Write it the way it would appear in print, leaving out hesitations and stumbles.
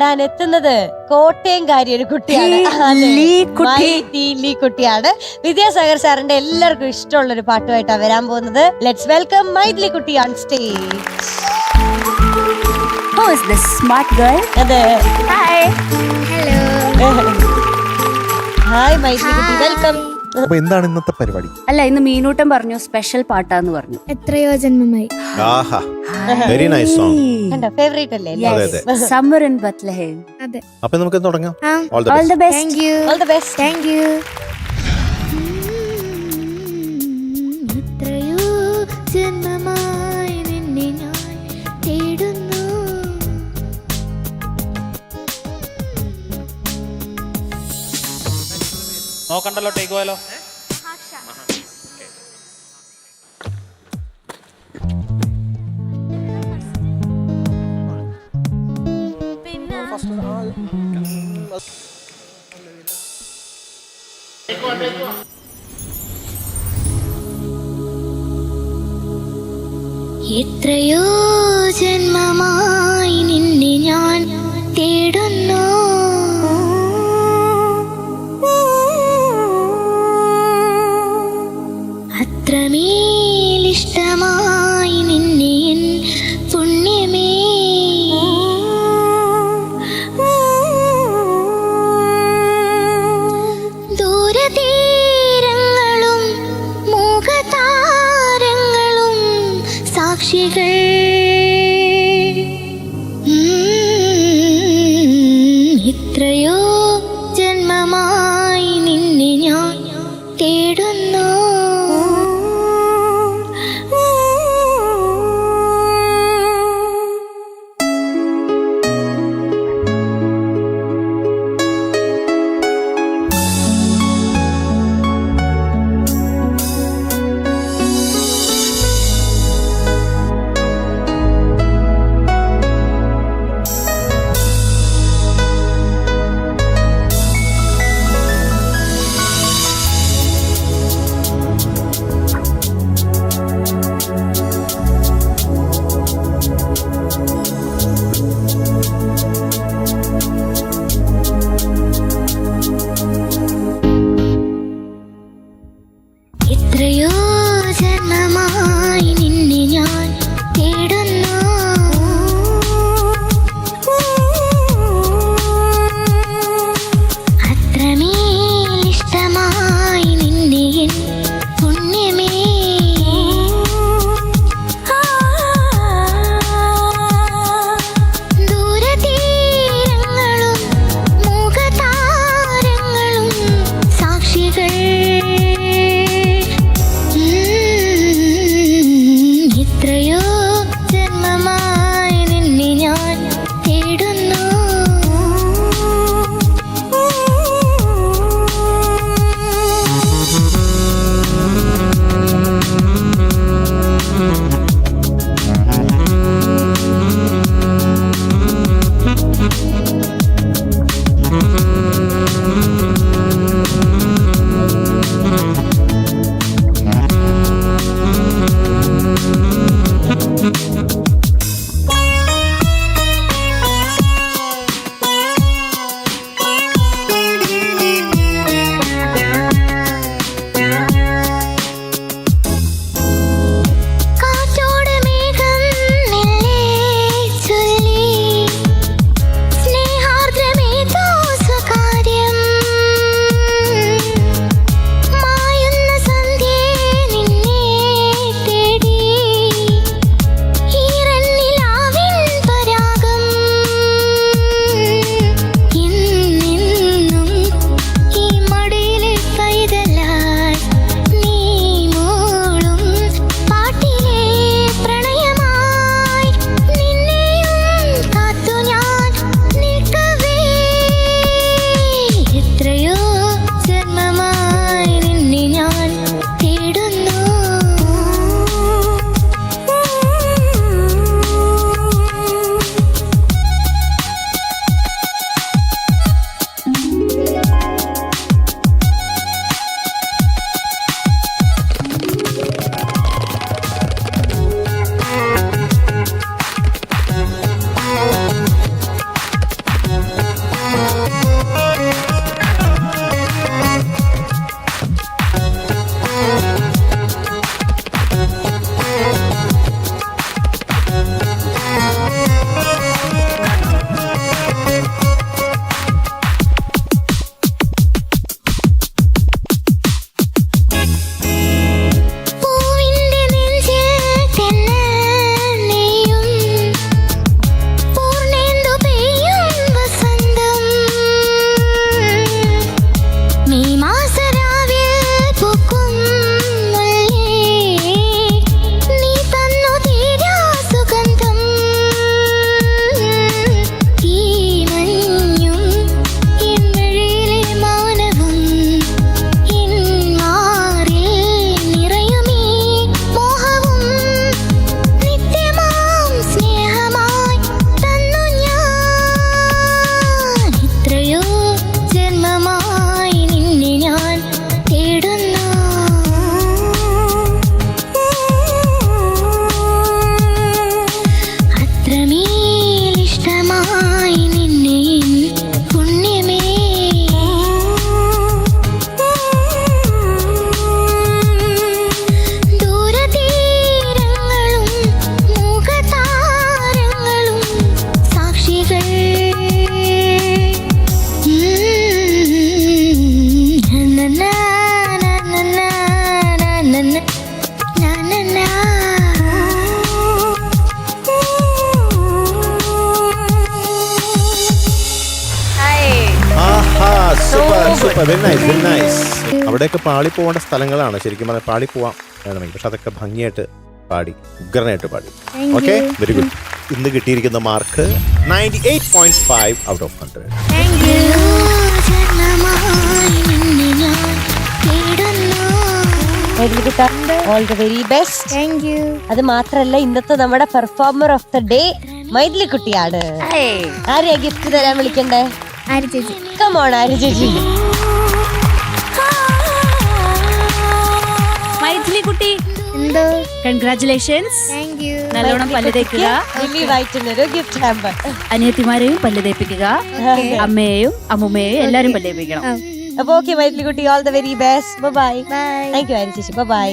ഞാൻ എത്തുന്നത് കോട്ടയംകാരി ഒരു കുട്ടിയാണ്. കുട്ടിയാണ്. വിദ്യാസാഗർ സാറിന്റെ എല്ലാവർക്കും ഇഷ്ടമുള്ള ഒരു പാട്ടുമായിട്ടാണ് വരാൻ പോകുന്നത്. ലെറ്റ്സ് വെൽക്കം മൈഥിലി കുട്ടി on stage. Who is this smart girl? അതെ. Hi. Hello. Hi മൈഥിലി കുട്ടി, വെൽക്കം. അപ്പൊ എന്താണ് ഇന്നത്തെ പരിപാടി? അല്ല, ഇന്ന് മീനൂട്ടൻ പറഞ്ഞു സ്പെഷ്യൽ പാട്ടാന്ന് പറഞ്ഞു. എത്രയോ ജന്മമായി. ആഹാ, വെരി നൈസ് സോങ്. കണ്ടോ, ഫേവറേറ്റ് അല്ലേ? Summer in Bethlehem. അതെ. അപ്പൊ നമുക്ക് തുടങ്ങാം. All the best. Thank you. All the best. Thank you. എത്രയോ ജന്മമായി നിന്നെ ഞാൻ തേടുന്നു. നോക്കണ്ടല്ലോ, ടേക്ക് പോയാലോ. എത്രയോ ജന്മമായി നിന്നെ ഞാൻ തേടുന്നു. അത്രമേലിഷ്ടമായി നിന്നെ എൻ പുണ്യമേ. ദൂരതീരങ്ങളും മുഖതാരങ്ങളും സാക്ഷികൾ. എത്രയോ ജന്മമായി നിന്നെ ഞാൻ തേടുന്നു. Super very nice very nice. അവിടെയൊക്കെ പാളി പോകേണ്ട സ്ഥലങ്ങളാണ് ശരിക്കും പറഞ്ഞാൽ. പാളി പോവാം വേണമെങ്കിൽ, പക്ഷെ അതൊക്കെ ഭംഗിയായിട്ട് പാടി, ഉഗ്രനായിട്ട് പാടി. Okay, very good. ഇന്ന് കിട്ടിയിരിക്കുന്ന mark 98.5 out of 100. All the very best. അത് മാത്രല്ല ഇന്നത്തെ നമ്മുടെ performer of the day Maithili കുട്ടിയാണ്. ആരെയാ ഗിഫ്റ്റ് തരാൻ വിളിക്കണ്ടേ? കമോൺ ആര്യ ചേച്ചി. മൈഥിലി കുട്ടി, എന്തോ കൺഗ്രാറ്റുലേഷൻസ്. നല്ലോണം പല്ല് തേക്കുക. ഒരു ഗിഫ്റ്റ് ഹാമ്പർ. അനിയത്തിമാരെയും പല്ല് തേപ്പിക്കുക, അമ്മയെയും അമ്മുമ്മയെയും എല്ലാരും പല്ല് തേപ്പിക്കണം. അപ്പൊ ഓക്കെ മൈഥിലി കുട്ടി, all the very best. Bye. Thank you Arya ചേച്ചി. ബൈ.